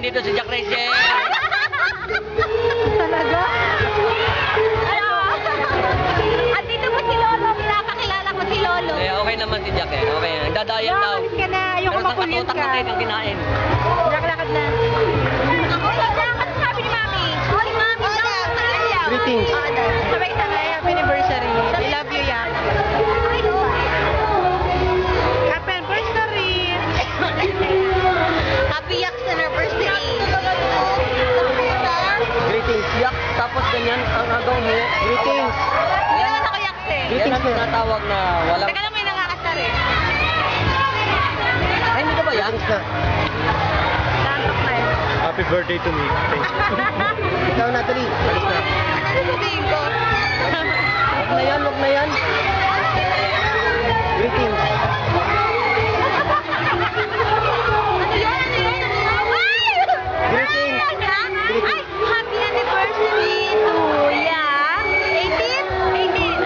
nandito si Jack Rachel. Talaga? Ano? At dito po si Lolo. Pinapakilala ko si Lolo. Eh, okay naman si Jack eh. Okay yan. Dadayan daw. Alis ka na. Ayoko Pero sa makulit katutak ka. na tayo kinain. Lakad na. Ako, lakad sabi ni Mami. Hoy, Mami, daw. Greetings. Sabay ka na. Happy anniversary. I love you, Yak. Happy anniversary. Happy Yak's anniversary. Greetings. Yak, tapos ganyan ang agaw mo. Greetings. Hindi naman ako Yaks eh. Yan ang tinatawag na walang... Teka lang, may nakakasar eh. Ay, hindi ka ba yan? Greetings na. Lantok na eh. Happy birthday to me. Thank you. Ikaw, Natalie. Alis na. Ano sasabihin ko? Wag na yan, wag na yan. Greetings. Ano yun? Ano yun? Ano yun? Ay! Greetings. Ay, talaga? Greetings. Ay, happy anniversary to Yak. 18? 18.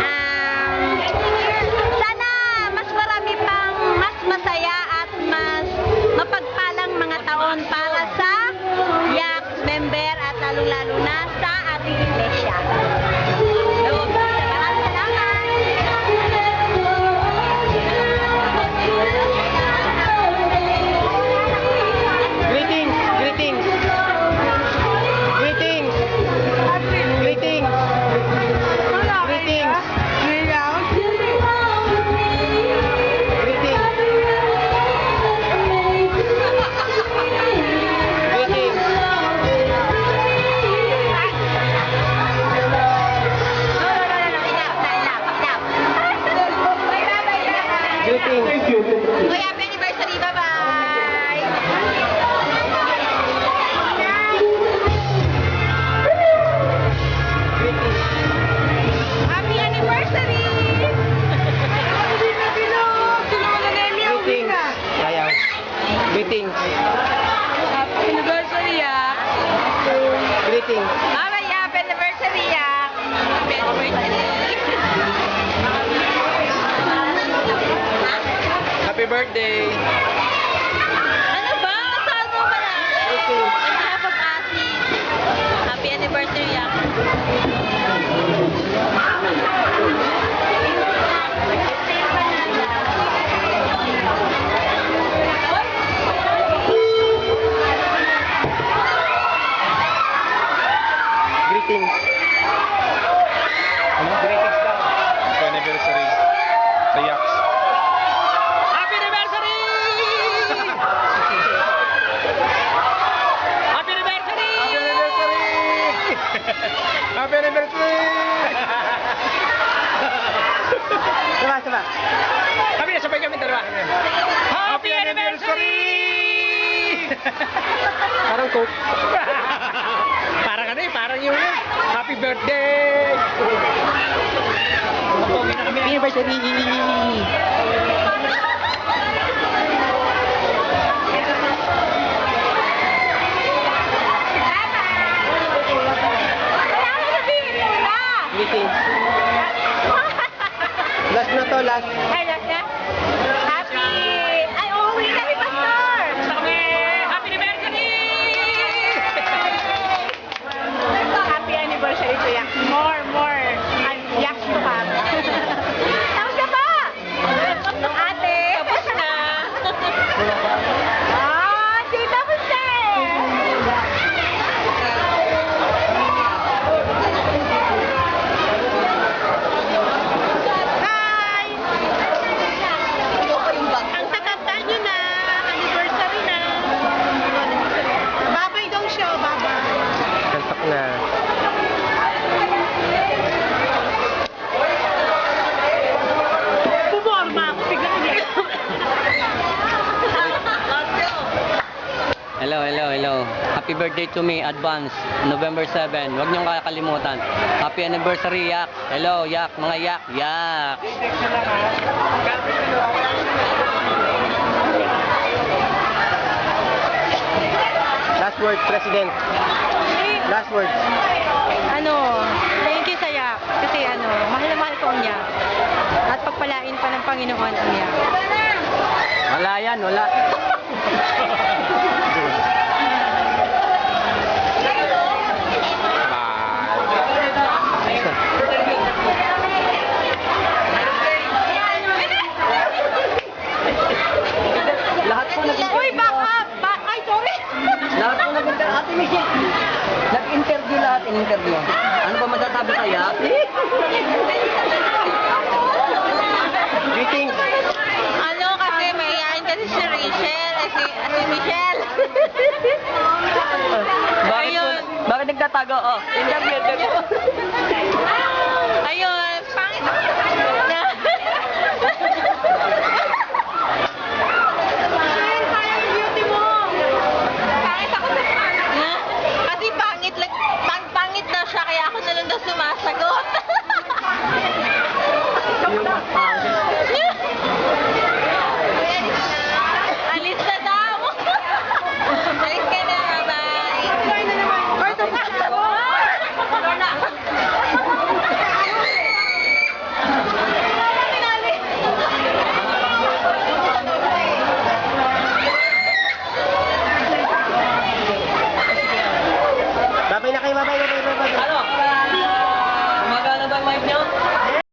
Sana mas marami pang mas masaya at mas mapagpalang mga taon para sa Yak member at lalong-lalo na sa ating iglesia. Maraming salamat. Greetings. Greetings. Greetings. Greetings. Greetings. Greetings. Greetings. Greetings. Uy, happy anniversary. Bye-bye. Greetings. Happy anniversary. Greetings. Ayaw. Greetings. Happy anniversary, Yak. Greetings. Bye-bye. Happy anniversary, Yak. Happy anniversary. Happy birthday. Ano ba? Salmo pa na. Greetings. On behalf of Asi, happy anniversary, Yak. Greetings. Ano? Greetings daw. Happy anniversary. Sa Yaks. Happy anniversary! Happy anniversary! Happy anniversary! Happy anniversary! Sama. Kami na sabay kami dalawa. Happy anniversary! Parang coke. Parang ano eh, parang yun eh. Happy birthday! Pogi na kami. Happy anniversary! Greetings. Last na to, last. Ay, last na. Happy... Ay, uuwi na ni Pastor. Basta kami! Happy anniversary! Happy anniversary to Yak. More. Yak to come. Tapos na pa. Ate. Tapos na! Ah, di tapos na eh. Hi! Ang tatanda nyo na. Anniversary na. Babay daw siya. Babay. Kantak na. Puporma ako. Biglang niya. Hello. Happy birthday to me, advance, November 7. Huwag niyong kakalimutan. Happy anniversary, Yak. Hello, Yak. Mga Yak. Yak. Last word, President. Last words. Thank you sa Yak. Kasi mahal na mahal ko ang Yak. At pagpalain pa ng Panginoon ang Yak. Wala yan, wala. mo. Ano ba masasabi sa Yak?